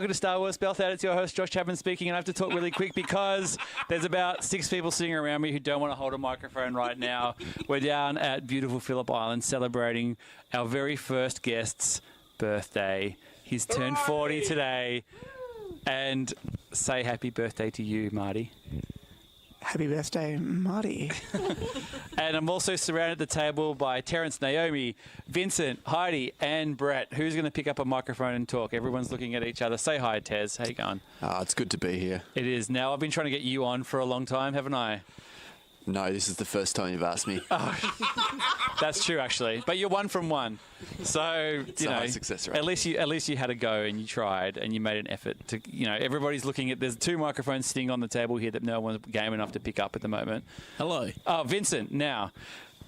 welcome to Star Wars Spelled Out. It's your host, Josh Chapman speaking, and I have to talk really quick because there's about 6 people sitting around me who don't want to hold a microphone right now. We're down at beautiful Phillip Island celebrating our very first guest's birthday. He's turned 40 today. And say happy birthday to you, Marty. Happy birthday, Marty. And I'm also surrounded at the table by Terrence, Naomi, Vincent, Heidi, and Brett. Who's going to pick up a microphone and talk? Everyone's looking at each other. Say hi, Tez. How you going? It's good to be here. It is. Now, I've been trying to get you on for a long time, haven't I? No, this is the first time you've asked me. That's true, actually. But you're one from one. So, It's a high success rate. at least you had a go and you tried and you made an effort to, everybody's looking at, there's 2 microphones sitting on the table here that no one's game enough to pick up at the moment. Hello. Oh, Vincent, now.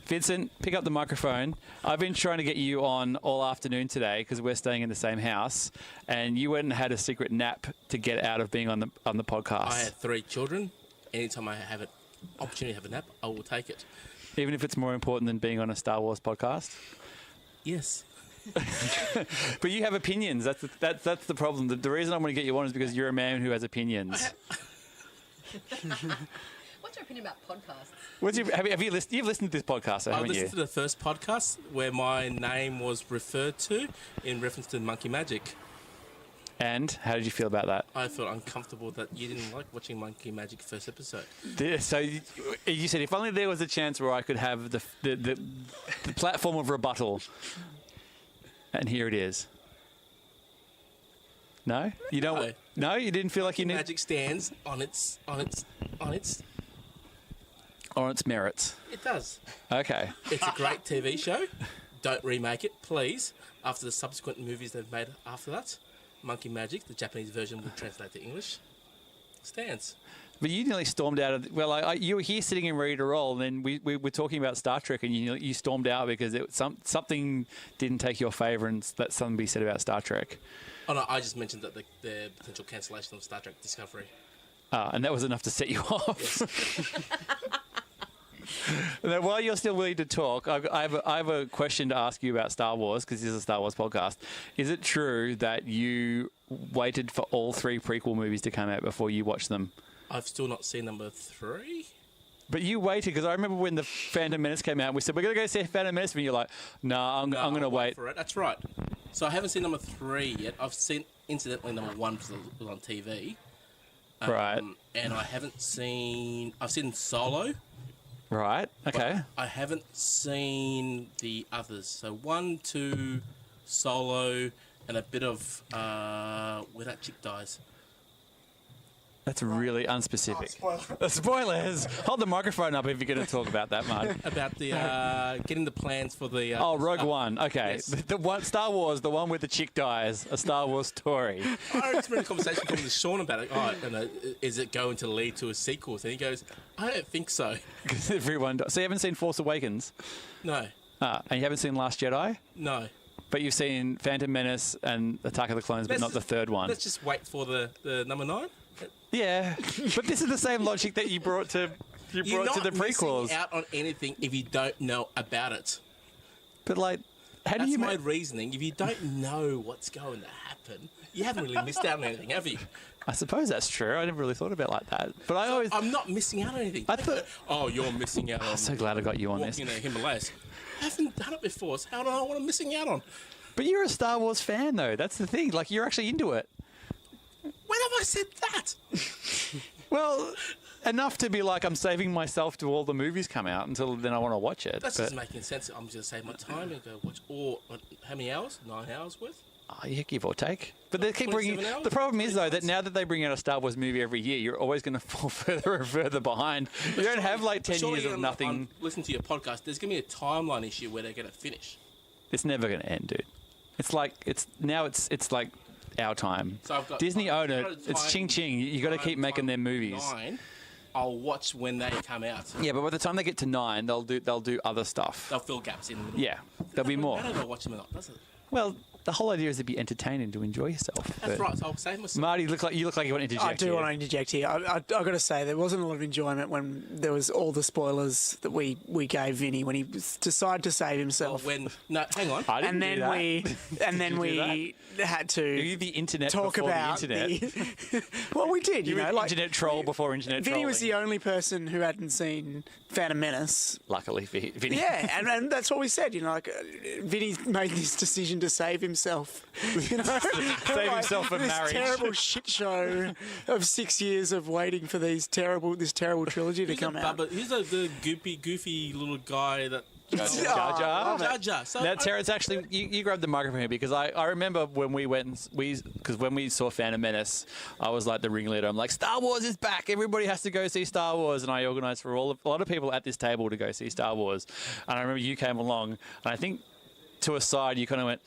Vincent, pick up the microphone. I've been trying to get you on all afternoon today because we're staying in the same house, and you went and had a secret nap to get out of being on the podcast. I had 3 children. Anytime I have an opportunity to have a nap, I will take it. Even if it's more important than being on a Star Wars podcast? Yes. But you have opinions. That's the problem. The reason I want to get you on is because you're a man who has opinions. What's your opinion about podcasts? Have you listened? You've listened to this podcast, haven't you? I listened to the first podcast where my name was referred to in reference to Monkey Magic. And how did you feel about that? I felt uncomfortable that you didn't like watching Monkey Magic first episode. So you said if only there was a chance where I could have the platform of rebuttal, and here it is. No, you don't. No, you didn't feel like you need. Magic stands on its merits. It does. Okay. It's a great TV show. Don't remake it, please. After the subsequent movies they've made after that. Monkey Magic, the Japanese version will translate to English. Stands. But you nearly stormed out of... you were here sitting and ready to roll, and then we were talking about Star Trek, and you stormed out because something didn't take your favour, and that's something we said about Star Trek. Oh, no, I just mentioned that the potential cancellation of Star Trek Discovery. And that was enough to set you off. Yes. Now, while you're still willing to talk, I have a question to ask you about Star Wars, because this is a Star Wars podcast. Is it true that you waited for all 3 prequel movies to come out before you watched them? I've still not seen number 3. But you waited, because I remember when the Phantom Menace came out, we said, we're going to go see Phantom Menace, and you're like, no, I'm going to wait. For it. That's right. So I haven't seen number 3 yet. I've seen, incidentally, number 1 was on TV. Right. And I've seen Solo. Right, okay. I haven't seen the others. So 1, 2, Solo, and a bit of where that chick dies. That's really unspecific. Spoilers! Hold the microphone up if you're going to talk about that, Mark. About the getting the plans for the... Rogue One. Okay. Yes. The one, Star Wars, the one where the chick dies, a Star Wars story. I just had a conversation with Sean about it. Is it going to lead to a sequel? And he goes, I don't think so. Because everyone dies. So you haven't seen Force Awakens? No. And you haven't seen Last Jedi? No. But you've seen Phantom Menace and Attack of the Clones, but not the third one. Let's just wait for the number 9. Yeah, but this is the same logic that you brought to the prequels. You're not missing out on anything if you don't know about it. But how do you? That's my reasoning. If you don't know what's going to happen, you haven't really missed out on anything, have you? I suppose that's true. I never really thought about it like that. But I'm not missing out on anything. I thought. You're missing out on. I'm so glad I got you on this. Walking in the Himalayas. I haven't done it before. So how do I know what I'm missing out on? But you're a Star Wars fan, though. That's the thing. You're actually into it. When have I said that? Well, enough to be I'm saving myself till all the movies come out until then I want to watch it. That's just making sense. I'm just going to save my time and go watch how many hours? 9 hours worth? Oh, yeah, give or take. But they keep bringing... The problem is, though, that now that they bring out a Star Wars movie every year, you're always going to fall further and further behind. You don't have 10 years of nothing. Listen to your podcast. There's going to be a timeline issue where they're going to finish. It's never going to end, dude. It's like our time. So I've got Disney own it. It's ching ching. You got to keep making their movies. 9, I'll watch when they come out. Yeah, but by the time they get to 9, they'll do other stuff. They'll fill gaps in the middle. Yeah, there'll be more. I don't know if I watch them or not, does it? Well, the whole idea is to be entertained and to enjoy yourself. That's But right. So I'll save myself. Marty, you look like you want to interject. I do here. want to interject here. I've got to say, there wasn't a lot of enjoyment when there was all the spoilers that we gave Vinny when he decided to save himself. No, hang on. I didn't and do that. we had to You the internet talk before about the internet. well, we did. You You were know, like internet troll before internet Vinny trolling. was the only person who hadn't seen Phantom Menace. Luckily for Vinny. Yeah, and that's what we said. You know, like Vinny made this decision to save himself. You know, Save himself from this marriage. terrible shit show of 6 years of waiting for this terrible trilogy to come out. Who's the goofy little guy that? Jar Jar. Jar Jar. So Now, Terrence, actually, you grabbed the microphone here because I remember when we went because when we saw Phantom Menace, I was like the ringleader. I'm like, Star Wars is back. Everybody has to go see Star Wars, and I organised for a lot of people at this table to go see Star Wars. And I remember you came along, and I think to a side you kind of went,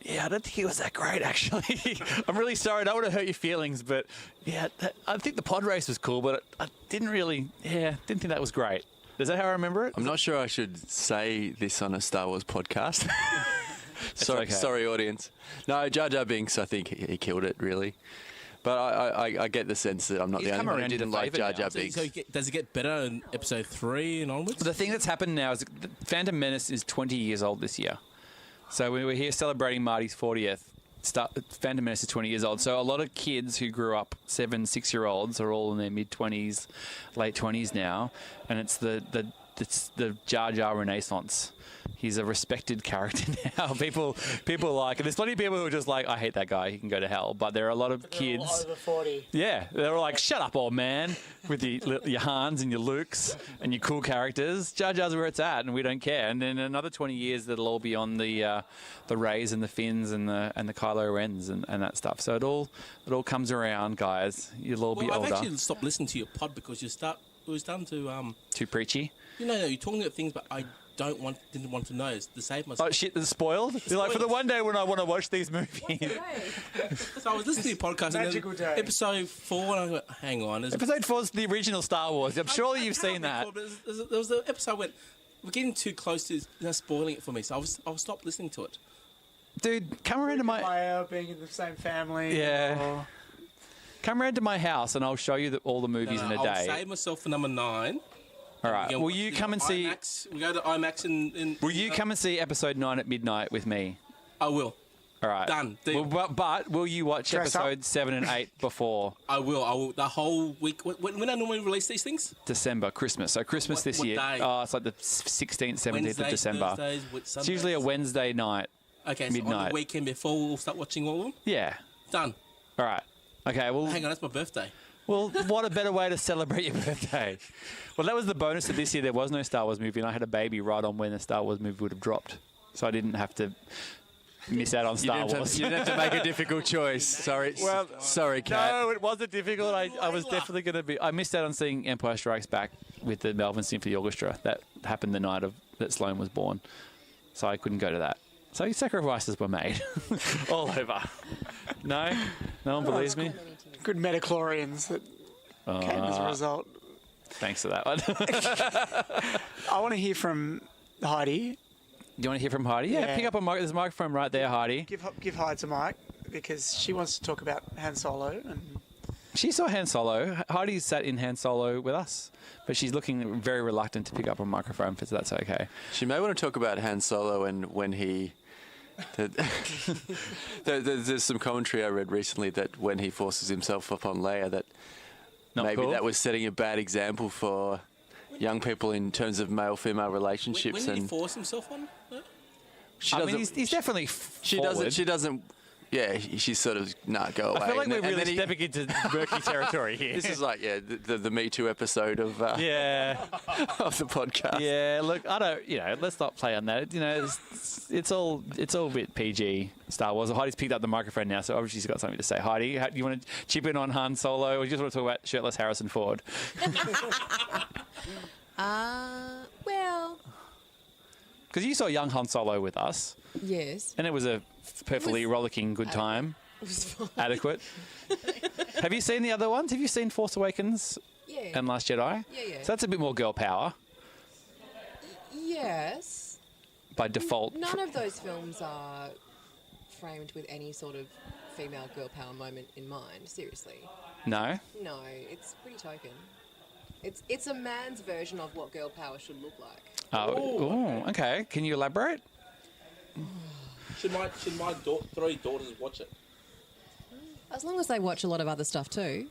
yeah, I don't think it was that great, actually. I'm really sorry. I don't want to hurt your feelings, but yeah, I think the pod race was cool, but I didn't think that was great. Is that how I remember it? I'm not sure I should say this on a Star Wars podcast. okay. Sorry, audience. No, Jar Jar Binks, I think he killed it, really. But I get the sense that I'm not He's the come only one around who to didn't the like favour Jar now. Jar So Binks. does it get better in episode 3 and onwards? The thing that's happened now is that Phantom Menace is 20 years old this year. So we were here celebrating Marty's 40th. Phantom Menace is 20 years old. So a lot of kids who grew up, 6-year-olds, are all in their mid-20s, late 20s now. And it's the Jar Jar Renaissance. He's a respected character now. People like it. There's plenty of people who are just like, I hate that guy. He can go to hell. But there are a lot of kids. Over 40. Yeah, they were like, shut up, old man, with your Hans and your Lukes and your cool characters. Jar Jar's where it's at, and we don't care. And then another 20 years, that'll all be on the Reys and the Finns and the Kylo Rens and that stuff. So it all comes around, guys. You'll all be I've older. actually stopped listening to your pod because it was starting to Too preachy. No, you're talking about things, but I didn't want to know. It's to save myself. Oh shit! It's spoiled. You're like, for the one day when I want to watch these movies. So I was listening to your podcast Magical and then day. episode 4, and I went, hang on. Episode 4 is the original Star Wars. I'm sure you've seen that. There was an episode where we're getting too close to spoiling it for me, so I'll stop listening to it. Dude, come around to my being in the same family. Yeah. or- come around to my house and I'll show you all the movies in a I'll day. save myself for number 9. All right. We Will watch you the come and see? IMAX. We go to IMAX in Will you come and see episode 9 at midnight with me? I will. All right. Done. Well, but will you watch Dress up. episode 7 and 8 before I will. The whole week. When I normally release these things? December, Christmas? So Christmas this What year. day? Oh, it's like the 16th, 17th of Wednesdays, December. Thursdays, It's usually a Wednesday night. Okay, so on midnight. the weekend before we'll start watching all of them? Yeah. Done. All right. Okay. Well, Hang on, that's my birthday. Well, what a better way to celebrate your birthday. Well, that was the bonus of this year. There was no Star Wars movie, and I had a baby right on when the Star Wars movie would have dropped. So I didn't have to miss out on Star Wars. You didn't have to make a difficult choice. Sorry, sorry, Kat. No, it wasn't difficult. I was definitely going to be. I missed out on seeing Empire Strikes Back with the Melbourne Symphony Orchestra. That happened the night that Sloane was born. So I couldn't go to that. So sacrifices were made all over. No one believes me. Good metachlorians that came as a result. Thanks for that one. I want to hear from Heidi. Do you want to hear from Heidi? Yeah, Yeah. pick up a mic. There's a microphone right there, Heidi. Give Heidi a mic because she wants to talk about Han Solo. And She saw Han Solo. Heidi sat in Han Solo with us, but she's looking very reluctant to pick up a microphone, so that's okay. She may want to talk about Han Solo and when he... There's some commentary I read recently that when he forces himself upon Leia, that Not maybe cool. that was setting a bad example for young people in terms of male-female relationships. When did he And force himself on? she I doesn't. mean, he's definitely She doesn't. Yeah, she's sort of go away. I feel like And we're then- and really then he- stepping into murky territory here. This is like the Me Too episode of yeah, of the podcast. yeah. Look, I don't. Let's not play on that. It's all a bit PG. Star Wars. Heidi's picked up the microphone now, so obviously she's got something to say. Heidi, do you want to chip in on Han Solo, or do you just want to talk about shirtless Harrison Ford? Well, Because you saw young Han Solo with us, yes. and it was a perfectly rollicking good time. It was fine. Adequate. Have you seen the other ones? Have you seen Force Awakens Yeah. and Last Jedi? Yeah. So that's a bit more girl power Yes. by default. None of those films are framed with any sort of female girl power moment in mind. Seriously. No? No, it's pretty token. It's a man's version of what girl power should look like. Oh, okay. Can you elaborate? Should my 3 daughters watch it? As long as they watch a lot of other stuff too.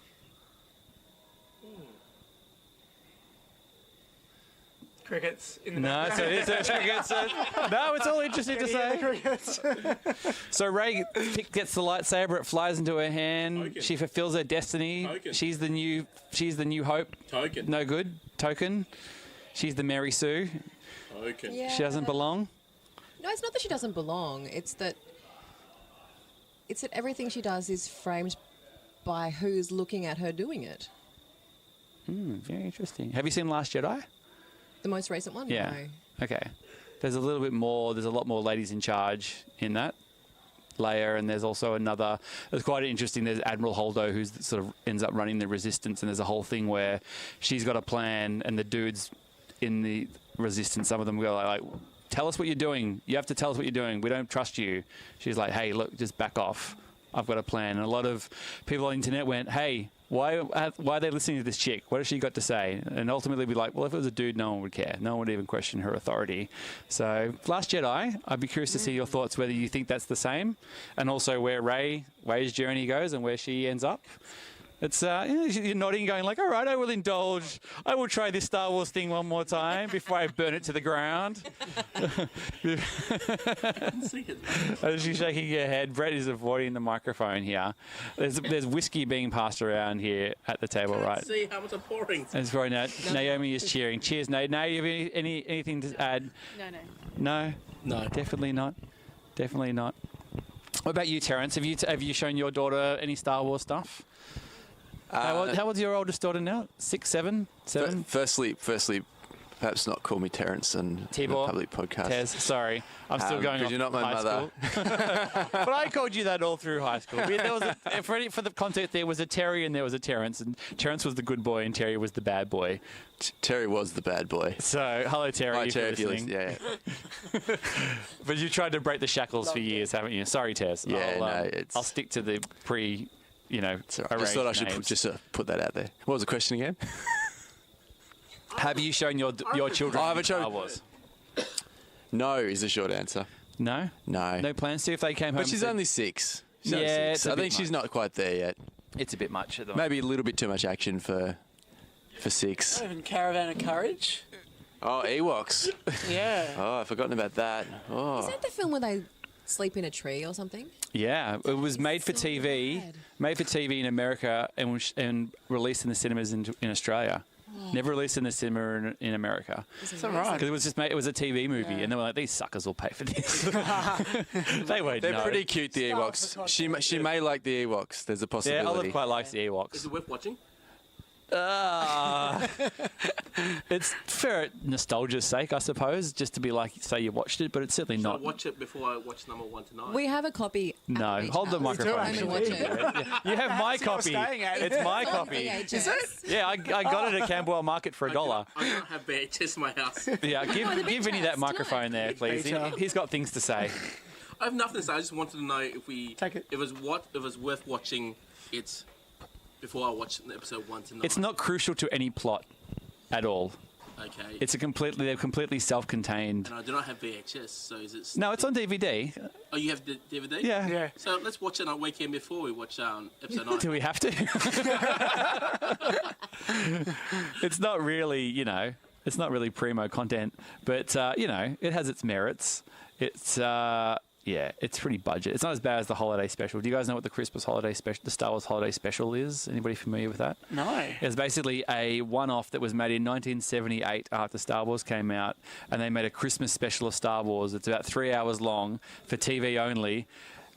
Crickets in the No, so it's crickets. No, it's all interesting to say. crickets. So Ray gets the lightsaber. It flies into her hand. Token. She fulfills her destiny. Token. She's the new hope. Token. No good. Token. She's the Mary Sue. Token. Yeah. She doesn't belong. No, it's not that she doesn't belong. It's that everything she does is framed by who's looking at her doing it. Very interesting. Have you seen Last Jedi? The most recent one? Yeah. No. Okay. There's a little bit more. There's a lot more ladies in charge in that layer, and there's also another. It's quite interesting. There's Admiral Holdo, who's sort of ends up running the Resistance, and there's a whole thing where she's got a plan, and the dudes in the Resistance, some of them go like, "Tell us what you're doing. You have to tell us what you're doing. We don't trust you." She's like, "Hey, look, just back off. I've got a plan." And a lot of people on the internet went, "Hey, why are they listening to this chick? What has she got to say?" And ultimately be like, well, if it was a dude, no one would care. No one would even question her authority. So Last Jedi, I'd be curious to see your thoughts, whether you think that's the same, and also where Ray's journey goes and where she ends up. It's you're nodding, going like, all right, I will indulge. I will try this Star Wars thing one more time before I burn it to the ground. As she's shaking her head, Brett is avoiding the microphone here. There's whiskey being passed around here at the table, right? See how much I'm pouring. That's right. Naomi is cheering. Cheers, Nate. Now, you have anything to add? No. No. Definitely not. Definitely not. What about you, Terence? Have you shown your daughter any Star Wars stuff? How old's your oldest daughter now? 6, 7, 7? Firstly, perhaps not call me Terence and the Tibor, public podcast. Tez, sorry. I'm still going off Because you're not my high mother. school. But I called you that all through high school. There was for the context, there was a Terry and there was a Terence. And Terence was the good boy and Terry was the bad boy. Terry was the bad boy. So, hello, Terry. Hi, if Terry, you're if you're listening. listening. Yeah. But you tried to break the shackles for years, haven't you? Sorry, Tez. Yeah, I'll stick to the So I just thought I should put that out there. What was the question again? Have you shown your children I haven't Star shown- Wars? No is the short answer. No? No. No plans to if they came home? But she's and only 6. She's Yeah, only 6. it's a I bit think she's much. not quite there yet. It's a bit much at the moment. Maybe a little bit too much action for 6. Even Caravan of Courage. Oh, Ewoks. Yeah. Oh, I've forgotten about that. Is Oh. that the film where they sleep in a tree or something? Yeah, it was made for so TV, bad. made for TV in America and released in the cinemas in Australia. Never released in the cinema in America. Is that right? Because it was just it was a TV movie, and they were like, these suckers will pay for this. They won't They're know. pretty cute, the Style Ewoks. for She content. may like the Ewoks. There's a Yeah, possibility. Olive quite likes the Is Ewoks. it worth watching? It's for nostalgia's sake, I suppose, just to be like, say you watched it, but it's certainly Should I not. watch it before I watch number 1 tonight? We have a copy. at No, beach hold the house. microphone. Come and watch it. You have my That's what I was copy. staying at. It's my On copy. VHS. Is it? Yeah, I got it at Camberwell Market for a $1. I don't have VHS in my house. Yeah, the give beach Vinny that house, microphone there, please. Peter. He's got things to say. I have nothing to say. I just wanted to know if we Take it. It was worth watching it before I watch episode 1 tonight. It's not crucial to any plot at all. Okay. They're completely self-contained. and I do not have VHS, so is it? No, it's on DVD. Oh, you have the DVD? Yeah. Yeah. So let's watch it on weekend before we watch episode 9. Do we have to? It's not really, it's not really primo content, but it has its merits. It's it's pretty budget. It's not as bad as the holiday special. Do you guys know what the Christmas holiday special, the Star Wars holiday special is? Anybody familiar with that? No. It's basically a one-off that was made in 1978 after Star Wars came out, and they made a Christmas special of Star Wars. It's about 3 hours long for TV only,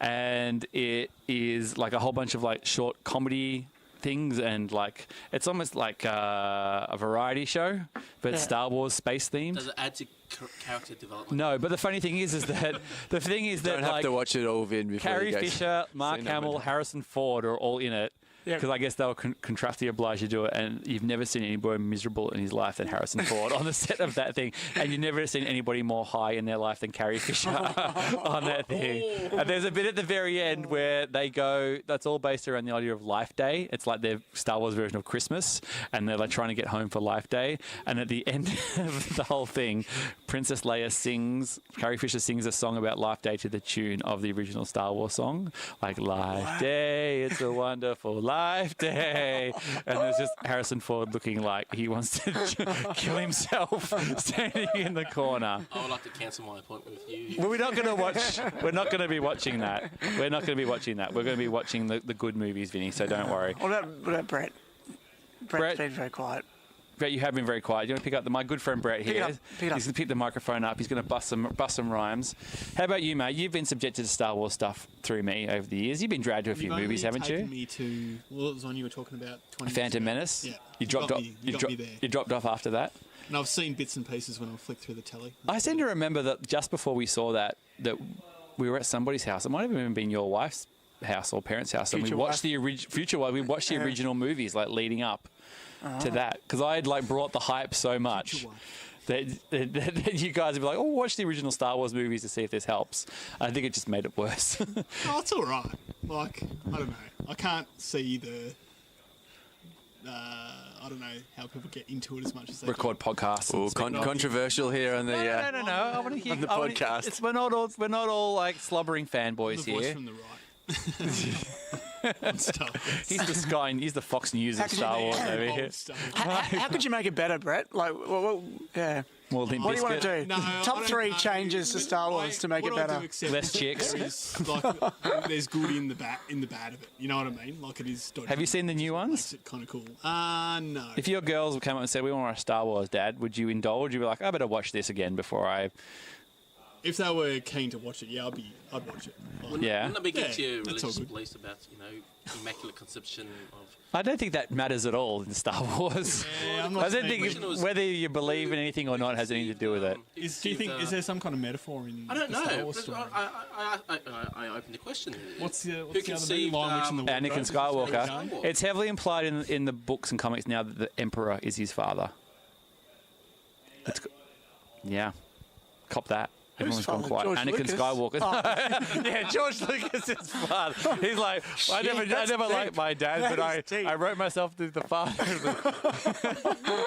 and it is like a whole bunch of like short comedy things, and like it's almost like a variety show, but Yeah. Star Wars space themed. Does it add to character development? No, but the funny thing is that Don't have like to watch it all, Vin, before Carrie you go. Fisher, Mark See, no, Hamill, but- Harrison Ford are all in it. Yeah. Because I guess they were contractually obliged to do it, and you've never seen anybody more miserable in his life than Harrison Ford on the set of that thing, and you've never seen anybody more high in their life than Carrie Fisher on that thing. And there's a bit at the very end where they go, that's all based around the idea of Life Day. It's like their Star Wars version of Christmas, and they're like trying to get home for Life Day. And at the end of the whole thing, Princess Leia Carrie Fisher sings a song about Life Day to the tune of the original Star Wars song, like Life Day, it's a wonderful Life Day. And there's just Harrison Ford looking like he wants to kill himself, standing in the corner. I would like to cancel my appointment with you. Well, we're not going to be watching that. We're not going to be watching that. We're going to be watching the good movies, Vinny, so don't worry. What about Brett? Brett's been very quiet. Brett, you have been very quiet. You want to pick up my good friend Brett here? Pick it up. He's going to pick the microphone up. He's going to bust some rhymes. How about you, mate? You've been subjected to Star Wars stuff through me over the years. You've been dragged to a few movies, haven't you? Me to what was the one you were talking about? 20 Phantom minutes Menace. ago? Yeah, You dropped off. You got me there. You dropped off after that. And I've seen bits and pieces when I flicked through the telly. I seem to remember that just before we saw that we were at somebody's house. It might have even been your wife's house or parents' house, and we watched the original movies like leading up to that, because I had like brought the hype so much that you guys would be like, oh, watch the original Star Wars movies to see if this helps. I think it just made it worse. Oh, it's all right. Like, I don't know. I can't see the... I don't know how people get into it as much as they Record podcasts. Ooh, controversial here on the No. I want to hear on the podcast. We're not all like slobbering fanboys the voice here. from the right. Stuff. He's the Fox News of Star Wars over here. How could you make it better, Brett? Like, yeah. More Limp What do you want Bizkit. to do? Top 3 changes to Star Wars to make it better. Less chicks. There's good in the bad of it. You know what I mean? Like, it is dodgy. Have you seen the new ones? Makes it kind of cool. No. If your girls came up and said, we want to watch Star Wars, Dad, would you indulge? You'd be like, I better watch this again before I... If they were keen to watch it, yeah, I'd watch it. Like, Yeah. Wouldn't that be against your that's all religious good. beliefs about, immaculate conception of... I don't think that matters at all in Star Wars. Yeah, I'm I not don't saying think whether you believe in anything or not has anything to do with it. Do you think, is there some kind of metaphor in I don't the Star know. Wars story? I opened the question. What's the other conceived, Lion Witch and the Anakin Wardrobe? Skywalker. Skywalker. It's heavily implied in the books and comics now that the Emperor is his father. Yeah. Cop that. Everyone's gone quiet. George Anakin Lucas? Skywalker. Yeah, George Lucas' father. He's like, I never liked my dad, but I wrote myself to the father.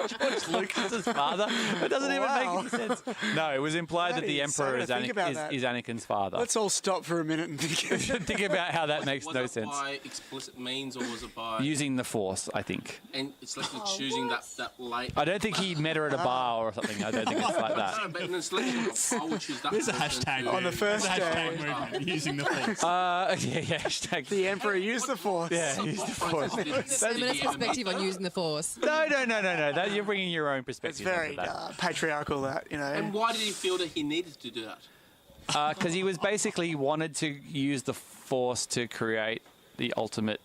George Lucas' father? It doesn't even make any sense. No, it was implied that the Emperor is Anakin's father. Let's all stop for a minute and think. Think about how that makes Was no it sense. by explicit means, or was it by... Using the Force, I think. And it's like choosing that late... I don't think he met her at a bar or something. I don't think it's like that. No, but in the selection, I would choose that. There's a person hashtag to- On the first There's a day. hashtag movement using the Force. Yeah, hashtag. The Emperor used the Force. Yeah, use the Force. Feminist perspective on using the Force. No. That, you're bringing your own It's perspective. very onto that. patriarchal, that, you know. And why did he feel that he needed to do that? Because he was basically wanted to use the Force to create the ultimate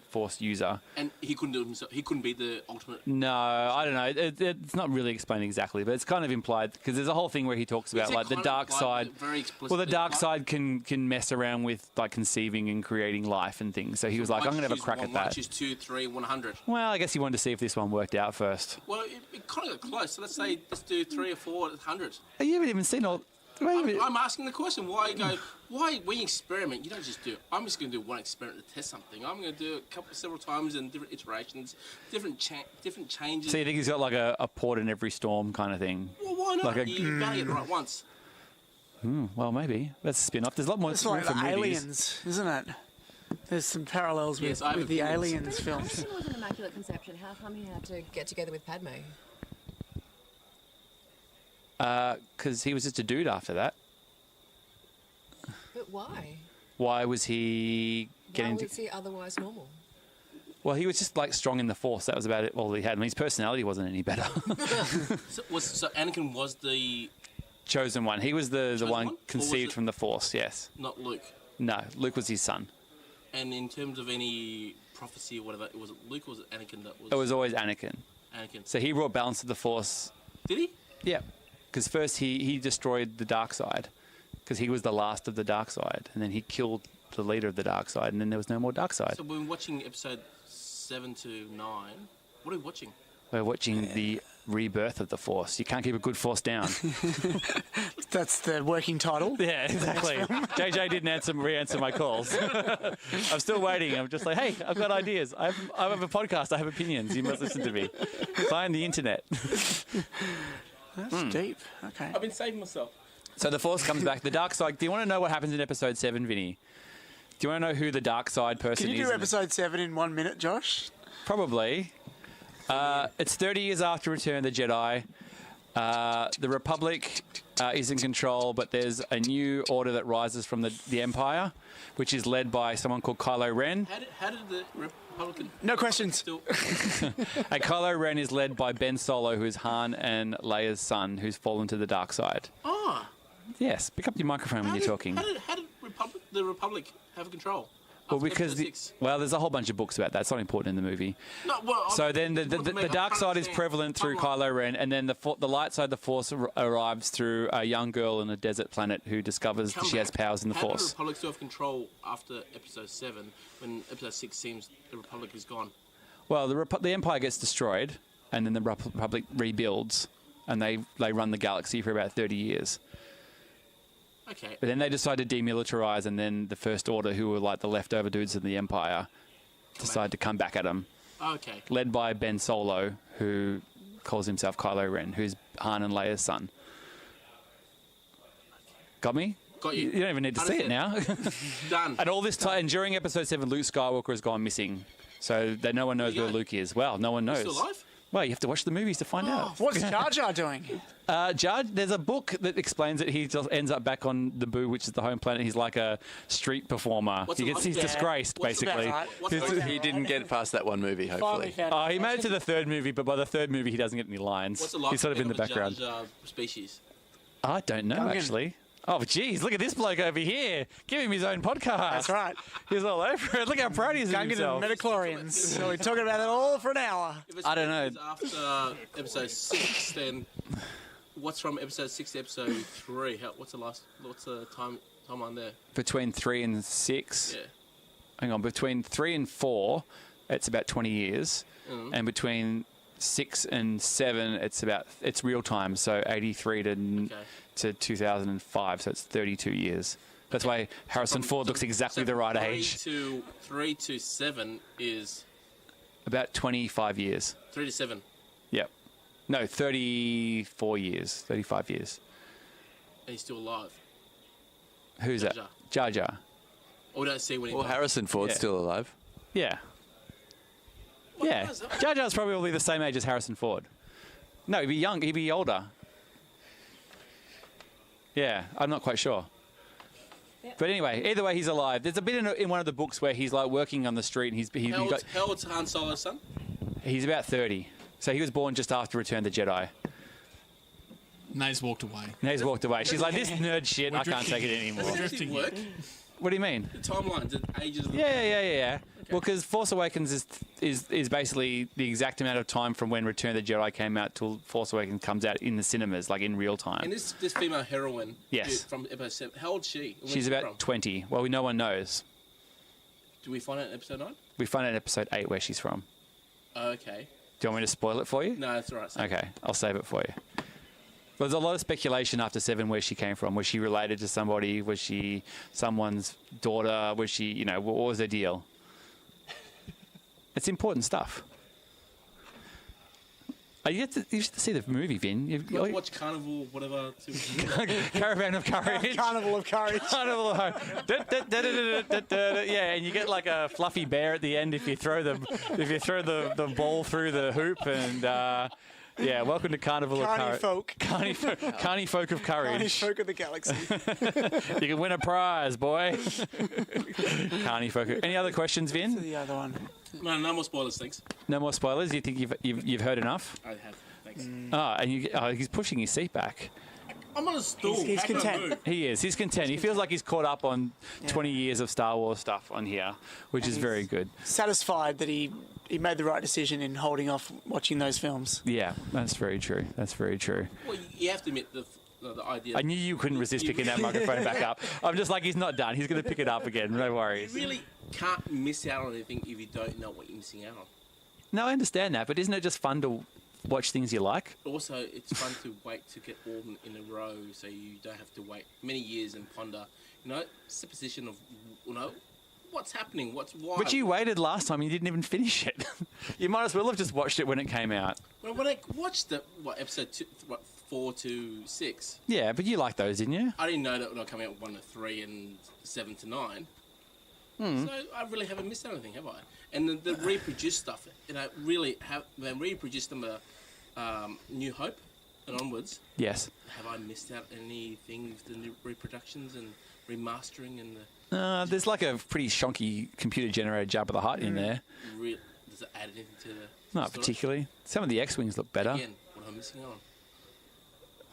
Force user. And he couldn't do it himself. He couldn't be the ultimate... No, I don't know. It's not really explained exactly, but it's kind of implied because there's a whole thing where he talks about Is it like the kind of dark implied, side. but very explicitly Well, the dark implied? side can mess around with like conceiving and creating life and things. So he was like, I'm going to have a crack at that. Choose 2, 3, 100. Well, I guess he wanted to see if this one worked out first. Well, it kind of got close. So let's say let's do 3 or 4 100. You haven't even seen all. I'm asking the question. Why when you experiment, you don't just do. I'm just going to do one experiment to test something. I'm going to do it several times in different iterations, different changes. So you think he's got like a port in every storm kind of thing? Well, why not? Like You better get it right once. Well, maybe that's a spin-off. There's a lot more. It's like for the movies. Aliens, isn't it? There's some parallels Yes, I have with the opinions. Aliens films. If it was an immaculate conception, how come he had to get together with Padme? Because he was just a dude after that. But why? Why was he Why getting? was he otherwise normal? Well, he was just like strong in the Force. That was about it. All he had. I mean, his personality wasn't any better. So Anakin was the Chosen one. He was the Chosen one one? Or was conceived it- from the Force. Yes. not Luke. No, Luke was his son. And in terms of any prophecy or whatever, was it Luke or was it Anakin that was? It was always Anakin. Anakin. So he brought balance to the Force. Did he? Yeah. Because first he destroyed the dark side. Because he was the last of the dark side, and then he killed the leader of the dark side, and then there was no more dark side. So we're watching episode 7 to 9. What are we watching? We're watching the rebirth of the Force. You can't keep a good Force down. That's the working title. Yeah, exactly. JJ didn't re-answer my calls. I'm still waiting. I'm just like, hey, I've got ideas. I have a podcast. I have opinions. You must listen to me. Find the internet. That's deep. Okay. I've been saving myself. So the Force comes back. The dark side. Do you want to know what happens in episode 7, Vinny? Do you want to know who the dark side person Can is? you do episode 7 in 1 minute, Josh? Probably. It's 30 years after Return of the Jedi. The Republic is in control, but there's a new order that rises from the Empire, which is led by someone called Kylo Ren. How did the Republican... No questions. Still... And Kylo Ren is led by Ben Solo, who is Han and Leia's son, who's fallen to the dark side. Ah. Yes, pick up your microphone when you're talking. How did the Republic have control? Well, After because episode 6? there's a whole bunch of books about that. It's not important in the movie. No, well, So then the dark side is understand. prevalent through Kylo Ren, and then the light side, the Force, arrives through a young girl on a desert planet who discovers that she has powers in the How did Force. the Republic still have control after episode 7 when episode 6 seems the Republic is gone? Well, the Empire gets destroyed, and then the Republic rebuilds, and they run the galaxy for about 30 years. Okay. But then they decide to demilitarize, and then the First Order, who were like the leftover dudes of the Empire, decide to come back at them. Okay. Led by Ben Solo, who calls himself Kylo Ren, who's Han and Leia's son. Got me? Got you. You don't even need to see it now. Done. And all this time, and during episode 7, Luke Skywalker has gone missing. So that no one knows where Luke is. Well, no one knows. Still alive? Well, you have to watch the movies to find out. What's Jar Jar doing? There's a book that explains that he just ends up back on Naboo, which is the home planet. He's like a street performer. What's it like? He's disgraced, What's basically. about right? He didn't get past that one movie, hopefully. He made it to the third movie, but by the third movie, he doesn't get any lines. What's it like? He's sort of in the background. Jar Jar species. I don't know, actually. Oh, geez, look at this bloke over here. Give him his own podcast. That's right. He's all over it. Look how proud he is of Gungan himself. and midichlorians. So we're talking about it all for an hour. If it's I don't know. After episode 6, then what's from episode 6 to episode 3? What's the timeline there? Between 3 and 6. Yeah. Hang on, between 3 and 4, it's about 20 years. And between 6 and 7, it's real time, so 83 to 2005, so it's 32 years. That's why Harrison Ford looks exactly the right age. 3 to 7 is About 25 years. 3 to 7. Yep. No, 34 years, 35 years. And he's still alive. Who's Jar that? Jar. Jar Jar. Or we don't see when he Well, dies. Harrison Ford's Yeah. still alive. Yeah. What Yeah. is that? Jar Jar's probably the same age as Harrison Ford. No, he'd be young. He'd be older. Yeah, I'm not quite sure. But anyway, either way, he's alive. There's a bit in one of the books where he's like working on the street, and How old's Han Solo's son? he's about 30. So he was born just after Return of the Jedi. Nate's walked away. And he's walked away. She's like, this nerd shit, I can't take it Does anymore. it actually Drifting. work? What do you mean? The timeline, the ages of the... Yeah. Well, because Force Awakens is basically the exact amount of time from when Return of the Jedi came out till Force Awakens comes out in the cinemas, like in real time. And this female heroine Yes. from episode 7, how old is she? Where's She's she about from? 20. Well, no one knows. Do we find out in episode 9? We find out in episode 8 where she's from. Oh, okay. Do you want me to spoil it for you? No, that's all right. Okay, I'll save it for you. There's a lot of speculation after 7 where she came from. Was she related to somebody? Was she someone's daughter? Was she, what was her deal? It's important stuff. You have to see the movie, Vin. Watch Carnival, whatever. Caravan of Courage. Carnival of Courage. Carnival of Yeah, and you get like a fluffy bear at the end if you throw the ball through the hoop, and yeah, welcome to Carnival of Courage. Carny folk of courage. Carney folk of the galaxy. You can win a prize, boy. Carny folk. Any other questions, Vin? The other one. No more spoilers, thanks. No more spoilers. You think you've heard enough? I have, thanks. And he's pushing his seat back. I'm on a stool. He's How can I content. move? He is. He's content. He feels like he's caught up on 20 years of Star Wars stuff on here, which is very good. Satisfied that he made the right decision in holding off watching those films. Yeah, that's very true. That's very true. Well, you have to admit, the idea. I knew you couldn't resist picking that microphone back up. I'm just like, he's not done. He's going to pick it up again. No worries. You really can't miss out on anything if you don't know what you're missing out on. No, I understand that, but isn't it just fun to watch things you like? Also, it's fun to wait to get all in a row, so you don't have to wait many years and ponder. Supposition of what's happening, why. But you waited last time and you didn't even finish it. You might as well have just watched it when it came out. Well, when I watched episode 4 to 6. Yeah, but you liked those, didn't you? I didn't know that when I came out 1 to 3 and 7 to 9. So I really haven't missed anything, have I? And the reproduced stuff, really have they reproduced them New Hope and onwards. Yes. Have I missed out anything with the new reproductions and remastering and the? There's like a pretty shonky computer-generated Jabba the Hutt in there. Does it add anything to the? Not story? particularly. Some of the X-Wings look better. Again, what am I missing on?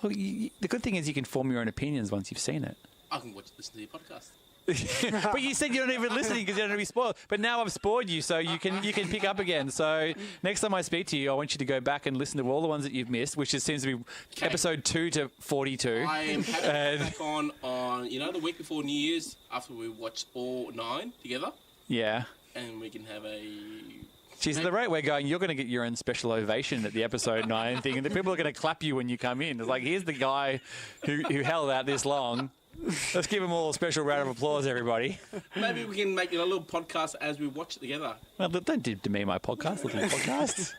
Well, the good thing is you can form your own opinions once you've seen it. I can listen to your podcast. But you said you're not even listening because you don't want to be spoiled. But now I've spoiled you, so you can pick up again. So next time I speak to you, I want you to go back and listen to all the ones that you've missed, which seems to be episode 2 to 42. I am happy to be back on the week before New Year's after we watch all 9 together, Yeah. and we can have a. Geez, at the rate we're going, you're going to get your own special ovation at the episode 9 thing, and the people are going to clap you when you come in. It's like, here's the guy who held out this long. Let's give him all a special round of applause, everybody. Maybe we can make a little podcast as we watch it together. Well, don't demean my podcast, little podcast.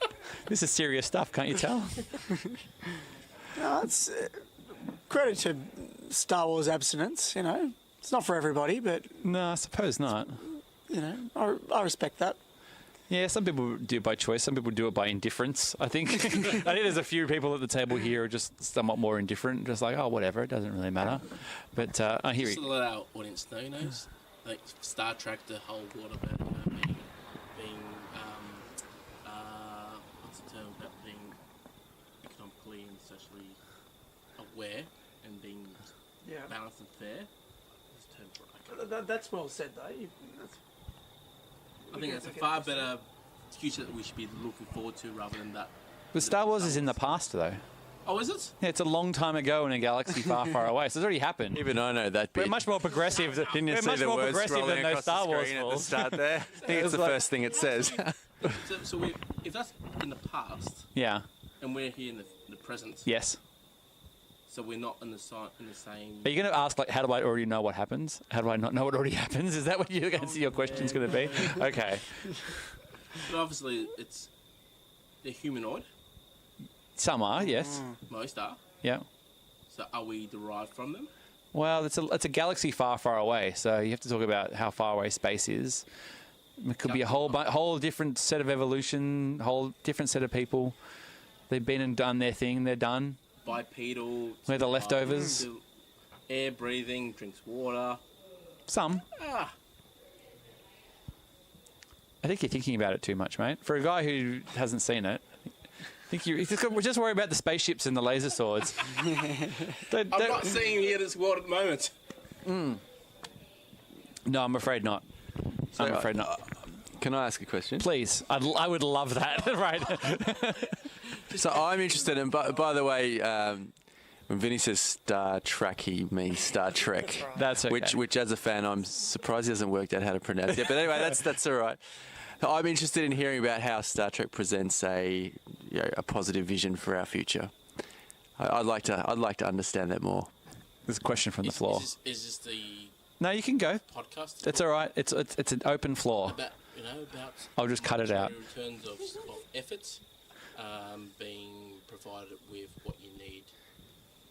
This is serious stuff, can't you tell? No, it's credit to Star Wars abstinence. It's not for everybody, but No, I suppose not. I respect that. Yeah, some people do it by choice. Some people do it by indifference, I think. I think there's a few people at the table here who are just somewhat more indifferent, just like, oh, whatever, it doesn't really matter. But I hear Just you. to let our audience know, like Star Trek, the whole world about being what's the term about being economically and socially aware and being balanced and fair. What's the term for it? That's well said, though. I think that's a far better future that we should be looking forward to rather than that. But Star Wars is in the past, though. Oh, is it? Yeah, it's a long time ago in a galaxy far, far away, so it's already happened. Even I know that bit. We're much more progressive. Didn't you we're see much the more words progressive rolling than those across Star the Wars screen at the fools. start there? I think it's the like- first thing it says. So if that's in the past Yeah. and we're here in the present, Yes. so we're not in the same. Are you going to ask, like, how do I already know what happens? How do I not know what already happens? Is that what you're going to see your question's going to be? Okay. But obviously, they're humanoid. Some are, yes. Most are. Yeah. So are we derived from them? Well, it's a galaxy far, far away, so you have to talk about how far away space is. It could be a whole different set of evolution, whole different set of people. They've been and done their thing. They're done. Bipedal. We're the leftovers. still air breathing, drinks water. Some. I think you're thinking about it too much, mate. For a guy who hasn't seen it, I think you just worry about the spaceships and the laser swords. I'm not seeing here this world at the moment. No, I'm afraid not. I'm afraid not. Can I ask a question? Please, I would love that. Right. So I'm interested in, by the way, when Vinny says Star Trek, he means Star Trek. That's okay. Which as a fan, I'm surprised he hasn't worked out how to pronounce it. But anyway, that's all right. I'm interested in hearing about how Star Trek presents a positive vision for our future. I'd like to understand that more. There's a question from the floor. Is this the No, you can go. podcast? It's all right. It's an open floor. About I'll just cut it out. returns of efforts being provided with what you need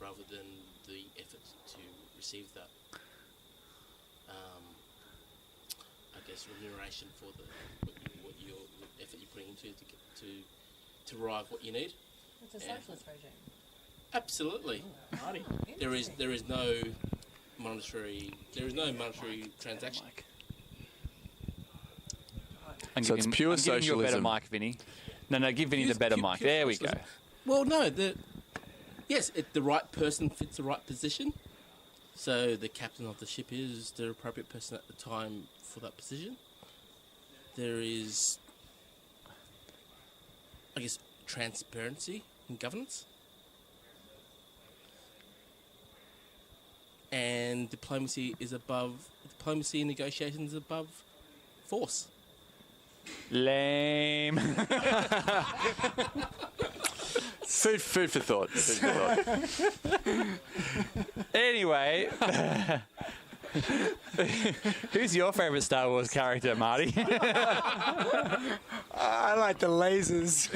rather than the effort to receive that. I guess remuneration for what your effort you're putting into to arrive what you need. It's a socialist regime. Absolutely. Marty. There is no monetary transaction. So it's pure I'm giving you a better socialism. mic, Vinny. No, give Vinny the better mic. There we go. Well, no, yes, the right person fits the right position. So the captain of the ship is the appropriate person at the time for that position. There is, I guess, transparency in governance. and diplomacy and negotiations is above force. Lame. Food for thought. Anyway, who's your favourite Star Wars character, Marty? I like the lasers.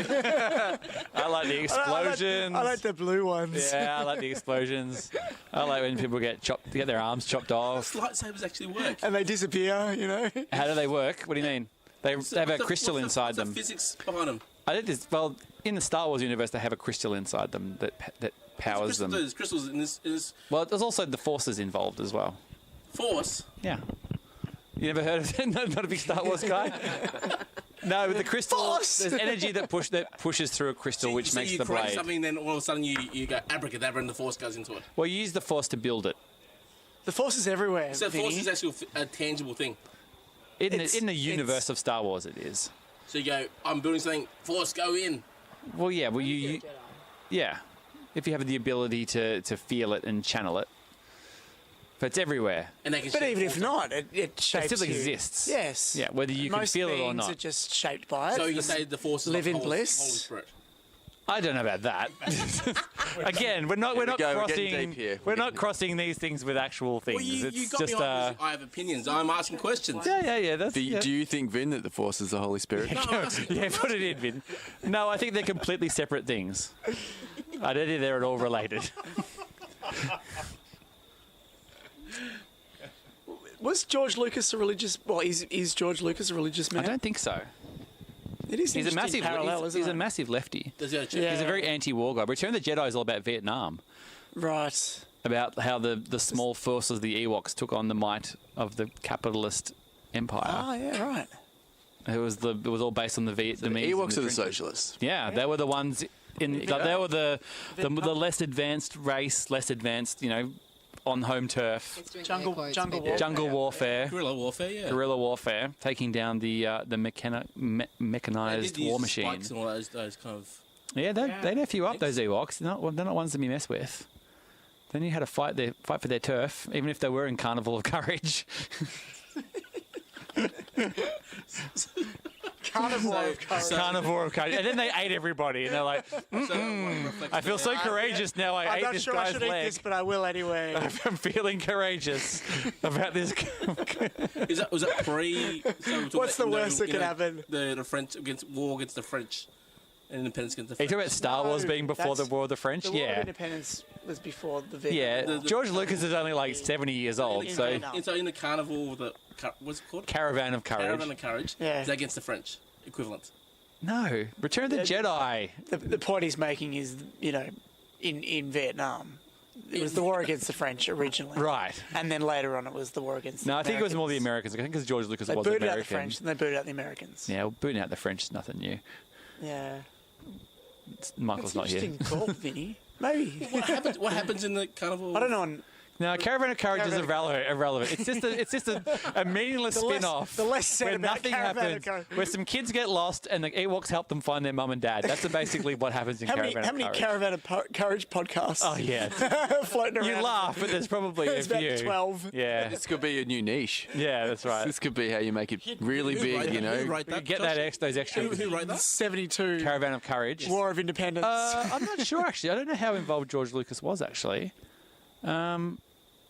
I like the explosions. I like the blue ones. Yeah, I like the explosions. I like when people get their arms chopped off. Lightsabers actually work. And they disappear, you know. How do they work? What do you mean? They have a crystal inside them. What's the physics behind them? I think in the Star Wars universe, they have a crystal inside them that powers them. There's crystals in this Well, there's also the forces involved as well. force. Yeah. You never heard of it? Not a big Star Wars guy? No, with the crystal, Force! there's energy that pushes through a crystal, which makes you the create blade. something, then all of a sudden you go abracadabra and the force goes into it. Well, you use the force to build it. The force is everywhere. So force Vinny. is actually a tangible thing. In the universe of Star Wars, it is. So you go, I'm building something, force go in. Well, yeah. Well, You're a you Jedi. yeah. If you have the ability to feel it and channel it, but it's everywhere. And they can But shoot even force if not, it shapes still you. exists. Yes. Yeah, whether you can Most feel it or beings not. are just shaped by it. So you can say the force is live like in Holy bliss. Spirit. I don't know about that. Again, we're not Here we go, we're getting crossing. deep here. We're not crossing these things with actual things. Well, you It's got just me on because I have opinions. I'm asking questions. yeah. That's Do you think, Vin, that the Force is the Holy Spirit? No, I'm asking yeah. Put it in, Vin. No, I think they're completely separate things. I don't think they're at all related. Was George Lucas a religious? Well, is George Lucas a religious man? I don't think so. It is. He's a massive. parallel, He's isn't a it? massive lefty. Does he have a check? Yeah. He's a very anti-war guy. Return of the Jedi is all about Vietnam. Right. About how the small forces of the Ewoks took on the might of the capitalist empire. Oh yeah, right. It was all based on the Vietnamese. The and Ewoks are the drinking. socialists. Yeah, they were the ones in. Like, they were the less advanced race, less advanced. On home turf, It's doing Jungle- air quotes, jungle but- war. jungle warfare, Guerrilla warfare, yeah. guerrilla warfare, taking down the They mechanized did use war machine. spikes and all those kind of. Yeah, they neff you up, those Ewoks. They're not ones to be messed with. Then you had to fight for their turf, even if they were in Carnival of Courage. Carnivore of courage. Carnivore of Courage. And then they ate everybody, and they're like, I feel so courageous now I I'm ate not this sure I guy's should eat leg. this, but I will anyway. I'm feeling courageous about this. Was that pre? So What's the worst that could happen? The French war against the French, and independence against the Are French. you talking about Star Wars No, being before the that's- War of the French? The War of Yeah. Independence was before the Vietnam Yeah, War. George Lucas is only like 70 years old, In so Vietnam. And so in the Carnival, what's it called? Caravan of Courage. Caravan of Courage. Yeah. Is that against the French equivalent? No, Return of the Jedi. The point he's making is, in Vietnam, it was the war against the French originally. Right. And then later on it was the war against the No, I think it was more the Americans. Americans. I think because George Lucas They was booted American. out the French and they booted out the Americans. Yeah, well, booting out the French is nothing new. Yeah. Michael's not here. Interesting call, Vinny. Maybe. What happens in the Carnival? I don't know. No, Caravan of Courage is Caravan of irrelevant. It's just a meaningless The less- spin-off. the less said where about nothing Caravan of happens, Courage. where some kids get lost and the Ewoks help them find their mum and dad. That's basically what happens in How many Caravan of Courage. Caravan of Courage podcasts Oh yeah, floating around? you laugh, but there's probably a There's about few. 12. Yeah, This could be a new niche. yeah, that's right. This could be how you make it really big, Who wrote We that? could get Josh? those extra. Who wrote that? 72. Caravan of Courage. War of Independence. I'm not sure actually. I don't know how involved George Lucas was actually.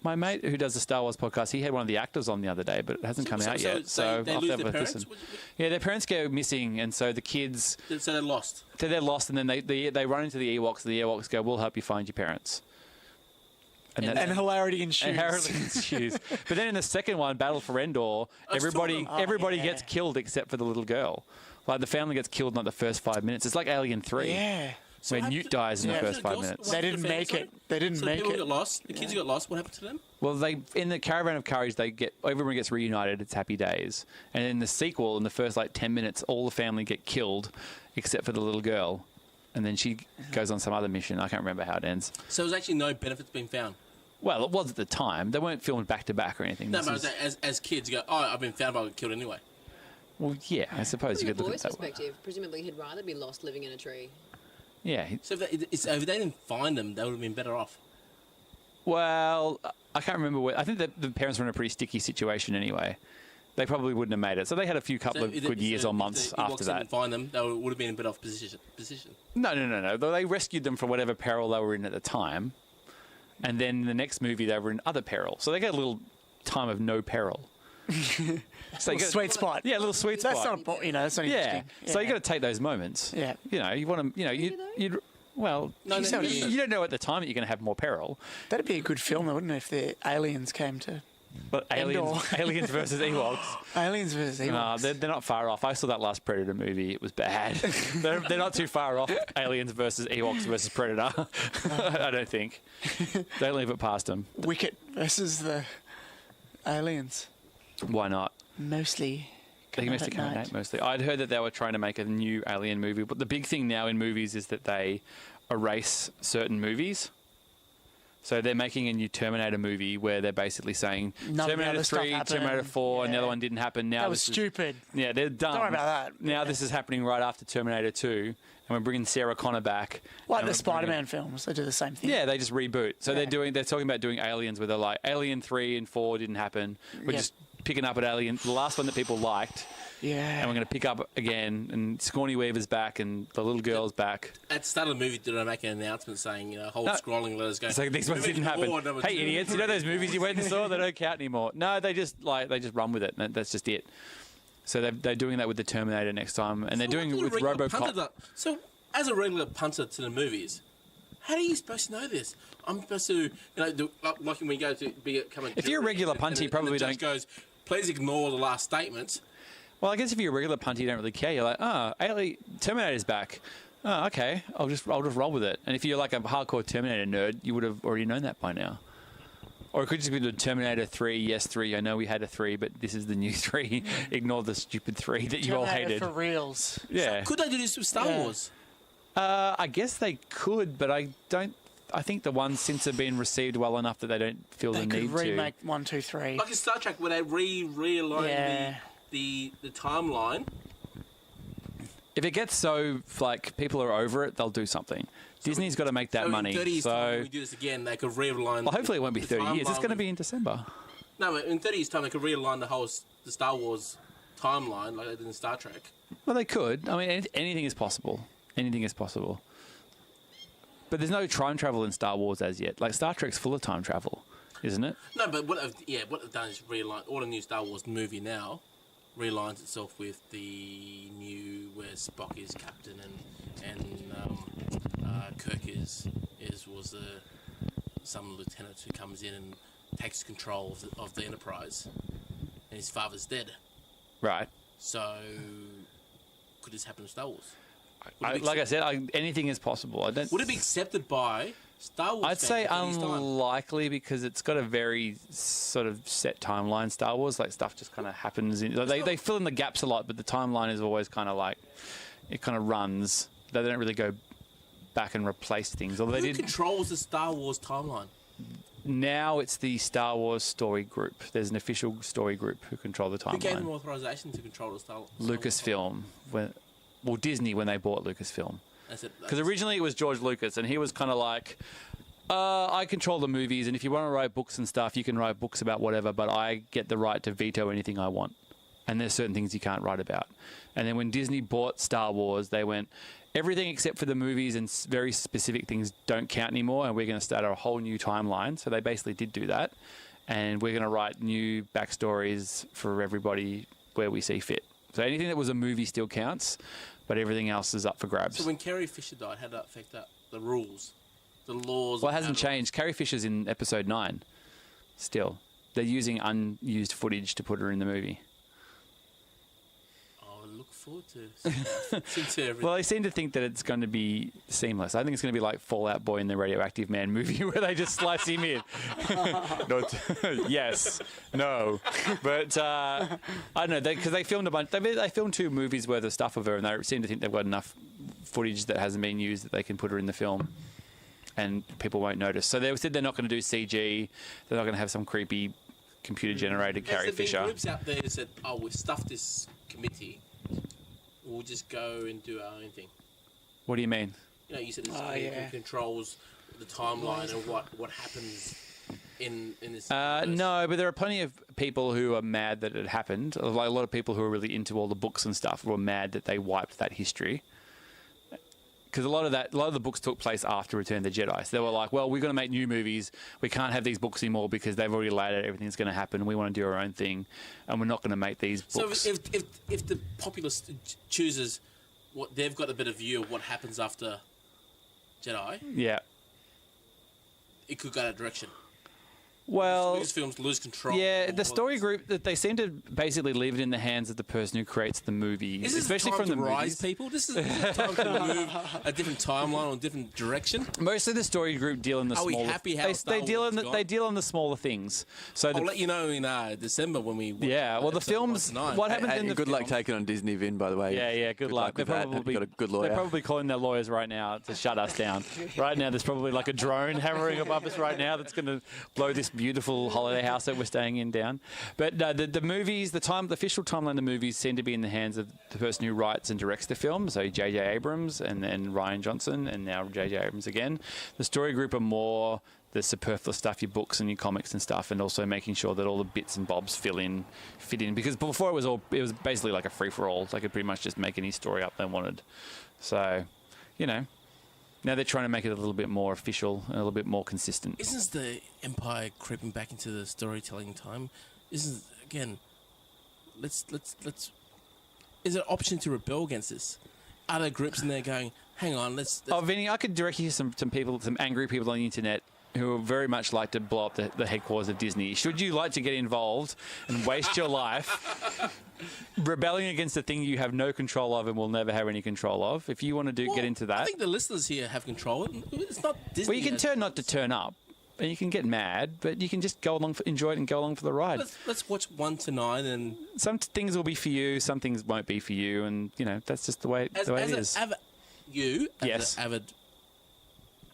My mate who does the Star Wars podcast, he had one of the actors on the other day, but it hasn't come out yet. So they I'll lose have their a parents. listen. Yeah, their parents go missing, and so the kids, So they're lost. so they're lost, and then they run into the Ewoks, and the Ewoks go, "We'll help you find your parents." and that's- hilarity ensues. and Harold ensues. But then in the second one, Battle for Endor, everybody yeah. gets killed except for the little girl. Like the family gets killed in like the first 5 minutes. It's like Alien 3, Yeah. where Newt dies in the Yeah. first 5 Girls- minutes. They didn't make it. They didn't So make people it. got lost. The kids who got lost. What happened to them? Well, in the Caravan of Courage, everyone gets reunited. It's happy days. And in the sequel, in the first 10 minutes, all the family get killed except for the little girl. And then she goes on some other mission. I can't remember how it ends. So there's actually no benefits being found. Well, it was at the time. They weren't filmed back to back or anything. No, This but is- as kids, you go, I've been found, but I got killed anyway. well, yeah, I suppose From you the could look at boy's it that way. perspective, presumably he'd rather be lost living in a tree. Yeah. So if they didn't find them, they would have been better off. Well, I can't remember. I think that the parents were in a pretty sticky situation anyway. They probably wouldn't have made it. So they had a couple of good years or months after that. Didn't find them, they would have been in a bit off position. No. They rescued them from whatever peril they were in at the time. And then the next movie, they were in other peril. So they got a little time of no peril. So you got, sweet spot. Yeah, a little sweet spot. That's not, that's not interesting. Yeah. So you got to take those moments. Yeah. You want to, you'd well, you don't know at the time that you're going to have more peril. That'd be a good film, though, wouldn't it, if the aliens came to... But aliens versus Ewoks. Aliens versus Ewoks. No, they're not far off. I saw that last Predator movie. It was bad. they're not too far off. Aliens versus Ewoks versus Predator. I don't think. Don't leave it past them. Wicket versus the aliens. Why not? Mostly. Mostly. I'd heard that they were trying to make a new Alien movie, but the big thing now in movies is that they erase certain movies. So they're making a new Terminator movie where they're basically saying Terminator 3, Terminator 4, and the other one didn't happen. Now that was stupid. Yeah, they're done. Don't worry about that. Now this is happening right after Terminator 2, and we're bringing Sarah Connor back. Like the Spider-Man films, they do the same thing. Yeah, they just reboot. So they're talking about doing Aliens where they're like, Alien 3 and 4 didn't happen. We're just picking up at Alien, the last one that people liked. Yeah. And we're going to pick up again, and Sigourney Weaver's back, and the little girl's back. At the start of the movie, did I make an announcement saying, hold scrolling, let us go? So these ones didn't happen. Hey, idiots! You know those movies you went and saw? They don't count anymore. No, they just run with it. And that's just it. So they're doing that with the Terminator next time, and they're doing it with RoboCop. So, as a regular punter to the movies, how are you supposed to know this? I'm supposed to, like when you go to become a. If you're a regular punter, you probably don't. Goes, please ignore the last statements. Well, I guess if you're a regular punter, you don't really care. You're like, Terminator's back. Oh, okay. I'll just roll with it. And if you're like a hardcore Terminator nerd, you would have already known that by now. Or it could just be the Terminator 3, yes, 3. I know we had a 3, but this is the new 3. Ignore the stupid 3 that you all hated. For reals. Yeah. So could they do this with Star Wars? I guess they could, but I think the ones since have been received well enough that they don't feel the need to. They could remake 1, 2, 3. Like in Star Trek, where they realign the timeline. If it gets so, people are over it, they'll do something. Disney's got to make that money. In 30 years' time, when we do this again, they could realign. Well, hopefully it won't be 30 years. It's going to be in December. No, but in 30 years' time, they could realign the Star Wars timeline like they did in Star Trek. Well, they could. I mean, anything is possible. Anything is possible. But there's no time travel in Star Wars as yet. Like, Star Trek's full of time travel, isn't it? No, but what they've done is realign all the new Star Wars movie now. Realigns itself with the new where Spock is captain and Kirk was some lieutenant who comes in and takes control of the Enterprise, and his father's dead. Right. So could this happen in Star Wars? Like I said, anything is possible. Would it be accepted by Star Wars? I'd say unlikely because it's got a very sort of set timeline. Star Wars, like stuff just kind of happens. They fill in the gaps a lot, but the timeline is always kind of like it kind of runs. They don't really go back and replace things. Although Who controls the Star Wars timeline? Now it's the Star Wars story group. There's an official story group who control the timeline. Who gave them authorization to control the Star Wars? Lucasfilm. Disney when they bought Lucasfilm. Because originally it was George Lucas, and he was kind of like, I control the movies, and if you want to write books and stuff, you can write books about whatever, but I get the right to veto anything I want. And there's certain things you can't write about. And then when Disney bought Star Wars, they went, everything except for the movies and very specific things don't count anymore, and we're going to start a whole new timeline. So they basically did do that. And we're going to write new backstories for everybody where we see fit. So anything that was a movie still counts, but everything else is up for grabs. So when Carrie Fisher died, how did that affect the rules, the laws? Well, it hasn't changed. Carrie Fisher's in episode 9 still. They're using unused footage to put her in the movie. I look forward to Well, they seem to think that it's going to be seamless. I think it's going to be like Fallout Boy in the Radioactive Man movie where they just slice him in. Yes. No. But I don't know, because they filmed a bunch. They filmed 2 movies worth of stuff of her, and they seem to think they've got enough footage that hasn't been used that they can put her in the film and people won't notice. So they said they're not going to do CG. They're not going to have some creepy computer-generated Carrie Fisher. There's groups out there that said, we've stuffed this committee. We'll just go and do our own thing. What do you mean? You said this committee controls the timeline and what happens in this? No, but there are plenty of people who are mad that it happened. Like a lot of people who are really into all the books and stuff were mad that they wiped that history. Because a lot of the books took place after Return of the Jedi. So they were like, well, we're going to make new movies. We can't have these books anymore because they've already laid out everything that's going to happen. We want to do our own thing, and we're not going to make these books. So if the populace chooses what they've got a better view of what happens after Jedi, Yeah. it could go that direction. Well, Lucasfilms lose control. yeah, the story group that they seem to basically leave it in the hands of the person who creates the movie, Is this especially time from the to rise, movies. people? This is time to move a different timeline or a different direction. Mostly the story group deal in the Are we smaller. happy how Star they deal Wars in has the, gone? they deal in the smaller things. So I'll let you know in December when we. yeah, well, the episode films. 1 to 9. What happens Hey, in the good luck films- taking on Disney, Vin, by the way. Yeah, good luck. with that. You've got a good lawyer. They're probably calling their lawyers right now to shut us down. Right now, there's probably like a drone hovering above us right now that's going to blow this beautiful holiday house that we're staying in down. But the movies, the official timeline of the movies seem to be in the hands of the person who writes and directs the film. So J.J. Abrams and then Rian Johnson and now J.J. Abrams again. The story group are more the superfluous stuff, your books and your comics and stuff, and also making sure that all the bits and bobs fit in. Because before it was basically like a free for all. They could pretty much just make any story up they wanted. So, now they're trying to make it a little bit more official and a little bit more consistent. Isn't the Empire creeping back into the storytelling time? Isn't again? Let's. Is there an option to rebel against this? Are there groups in there going, "Hang on, let's." Oh, Vinny, I could direct you to some people, some angry people on the internet who would very much like to blow up the headquarters of Disney. Should you like to get involved and waste your life rebelling against the thing you have no control of and will never have any control of? If you want to get into that, I think the listeners here have control. It's not Disney. well, you can turn not to turn up, and you can get mad, but you can just go along, enjoy it, and go along for the ride. Let's watch 1 to 9 and. Some things will be for you, some things won't be for you, and that's just the way it is. As Yes. an avid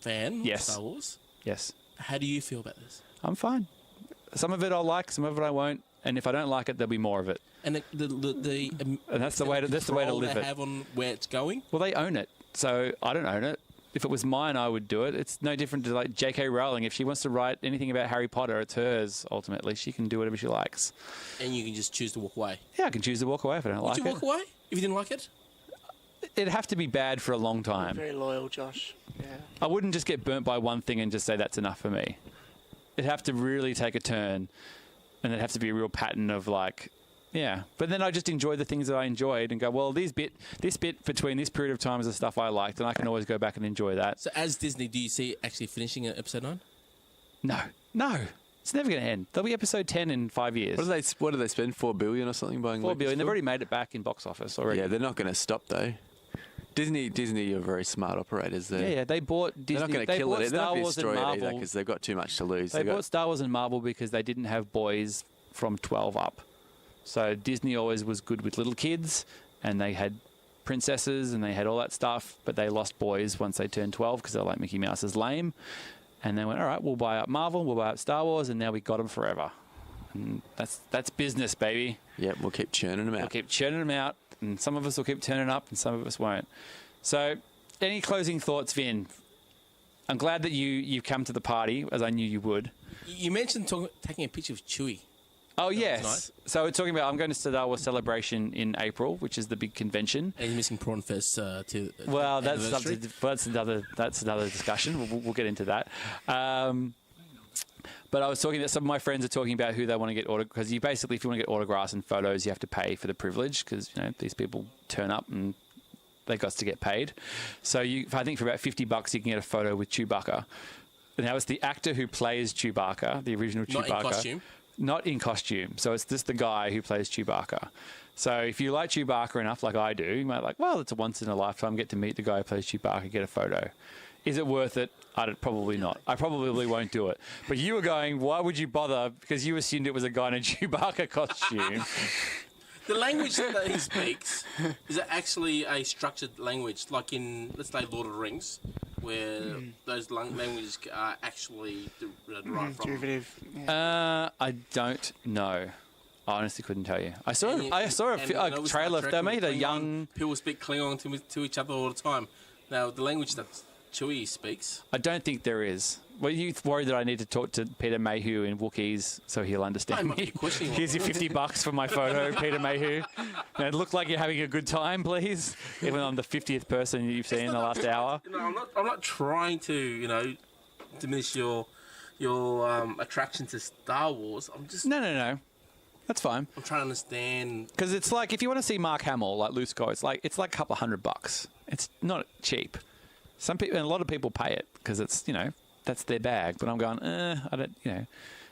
fan Yes. of Star Wars, Yes, how do you feel about this? I'm fine. Some of it I'll like, some of it I won't, and if I don't like it, there'll be more of it. And the And that's the way to control live they it. have on where it's going. Well, they own it, so I don't own it. If it was mine, I would do it. It's no different to like J.K. Rowling. If she wants to write anything about Harry Potter, it's hers. Ultimately, she can do whatever she likes. And you can just choose to walk away. Yeah, I can choose to walk away if I don't Would like you walk it. away if you didn't like it? It'd have to be bad for a long time. Very loyal, Josh. Yeah. I wouldn't just get burnt by one thing and just say that's enough for me. It'd have to really take a turn, and it'd have to be a real pattern of like, yeah. But then I just enjoy the things that I enjoyed and go, well, this bit between this period of time is the stuff I liked, and I can always go back and enjoy that. So as Disney, do you see actually finishing episode 9? No. It's never going to end. There'll be episode 10 in 5 years. What do they spend? $4 billion or something buying? $4 billion. They've Lucasfilm? already made it back in box office already. Yeah, they're not going to stop though. Disney are very smart operators. Yeah. They bought Disney. They're not going to they kill bought it. They're not Star going to Wars and destroy it either Marvel. because they've got too much to lose. They bought Star Wars and Marvel because they didn't have boys from 12 up. So Disney always was good with little kids, and they had princesses and they had all that stuff, but they lost boys once they turned 12 because they're like, Mickey Mouse is lame. And they went, all right, we'll buy up Marvel, we'll buy up Star Wars, and now we got them forever. And that's business, baby. Yeah, we'll keep churning them out. We'll keep churning them out, and some of us will keep turning up, and some of us won't. So, any closing thoughts, Vin? I'm glad that you've come to the party, as I knew you would. You mentioned taking a picture of Chewie. Oh, was yes. nice. So we're talking about, I'm going to Star Wars Celebration in April, which is the big convention. And he's missing Prawn Fest to Well, that's anniversary. that's another discussion. We'll get into that. But I was talking that some of my friends are talking about who they want to get because you basically, if you want to get autographs and photos, you have to pay for the privilege because these people turn up and they got to get paid. So I think for about $50 you can get a photo with Chewbacca. Now it's the actor who plays Chewbacca, the original Chewbacca. Not in costume. Not in costume. So it's just the guy who plays Chewbacca. So if you like Chewbacca enough, like I do, you might well, it's a once in a lifetime, get to meet the guy who plays Chewbacca, get a photo. Is it worth it? Probably not. I probably won't do it. But you were going, why would you bother? Because you assumed it was a guy in a Chewbacca costume. The language that he speaks is actually a structured language, like in, let's say, Lord of the Rings, where those languages are actually derived from. Derivative. I don't know. I honestly couldn't tell you. I saw a with trailer. Star Trek They made a Klingon, young. People speak Klingon to each other all the time. Now, the language that Chewie speaks. I don't think there is. Well, you worried that I need to talk to Peter Mayhew in Wookiees so he'll understand I might me? be questioning Here's your $50 for my photo, Peter Mayhew. Now, it look like you're having a good time, please. Even though I'm the 50th person you've seen in the last hour. No, I'm not trying to, diminish your attraction to Star Wars. I'm just. No. That's fine. I'm trying to understand. Because it's like, if you want to see Mark Hamill, like Luke Skywalker, it's like a couple of $100. It's not cheap. Some people, and a lot of people pay it because it's, that's their bag. But I'm going, I don't,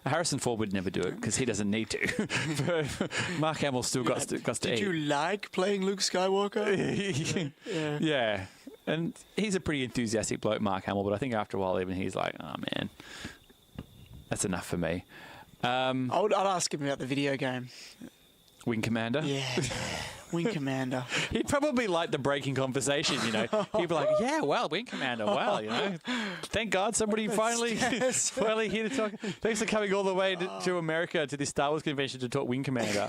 Harrison Ford would never do it because he doesn't need to. But Mark Hamill still got to eat. Did you like playing Luke Skywalker? Yeah. And he's a pretty enthusiastic bloke, Mark Hamill, but I think after a while even he's like, oh, man, that's enough for me. I'd ask him about the video game. Wing Commander? Yeah. Wing Commander. He'd probably like the breaking conversation, He'd be like, yeah, well, Wing Commander, wow, Thank God somebody finally here to talk. Thanks for coming all the way to America to this Star Wars convention to talk Wing Commander.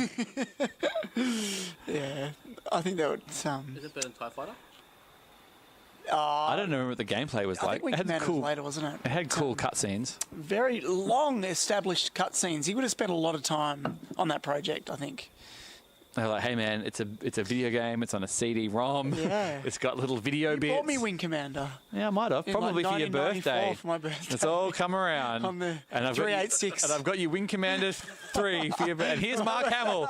Yeah. I think that would... Is it better than TIE Fighter? I don't remember what the gameplay was I like. think Wing Commander was later, wasn't it? It had cool cutscenes. Very long established cutscenes. He would have spent a lot of time on that project, I think. They're like, hey man, it's a video game. It's on a CD-ROM. Yeah. It's got little video bits. You bought me Wing Commander. Yeah, I might have. Probably for your birthday. For my birthday. It's all come around. On the and I've 386. And I've got you Wing Commander 3 for your birthday. And here's Mark Hamill.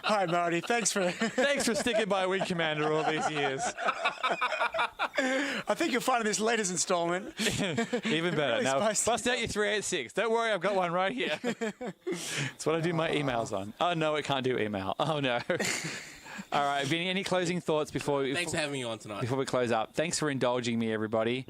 Hi, Marty. Thanks for sticking by Wing Commander all these years. I think you'll find in this latest installment. Even better. Really now, spicy. bust out your 386. Don't worry, I've got one right here. It's what I do my emails on. Oh, no, it can't do email. Oh, no. All right, Vinny, any closing thoughts before we... Thanks for having me on tonight. Before we close up. Thanks for indulging me, everybody.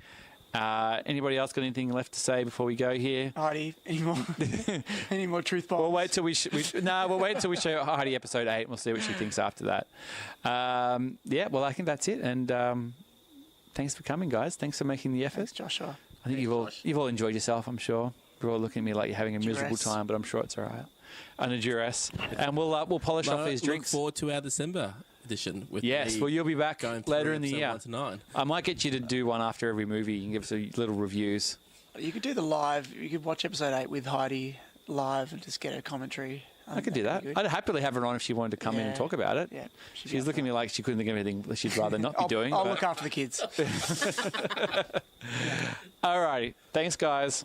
Anybody else got anything left to say before we go here? Heidi, any more truth bombs? We'll wait till we show Heidi episode 8 and we'll see what she thinks after that. Well, I think that's it. And thanks for coming, guys. Thanks for making the effort. Thanks, Joshua. I think you've all enjoyed yourself, I'm sure. You're all looking at me like you're having a miserable time, but I'm sure it's all right. Under duress. And we'll polish off these drinks. Look forward to our December edition. With you'll be back later in the year. 1 to 9. I might get you to do one after every movie. You can give us little reviews. You could do the live. You could watch episode 8 with Heidi live and just get a commentary. I could do that. I'd happily have her on if she wanted to come in and talk about it. Yeah, she's looking at me like she couldn't think of anything she'd rather not be doing. I'll look after the kids. All righty. Thanks, guys.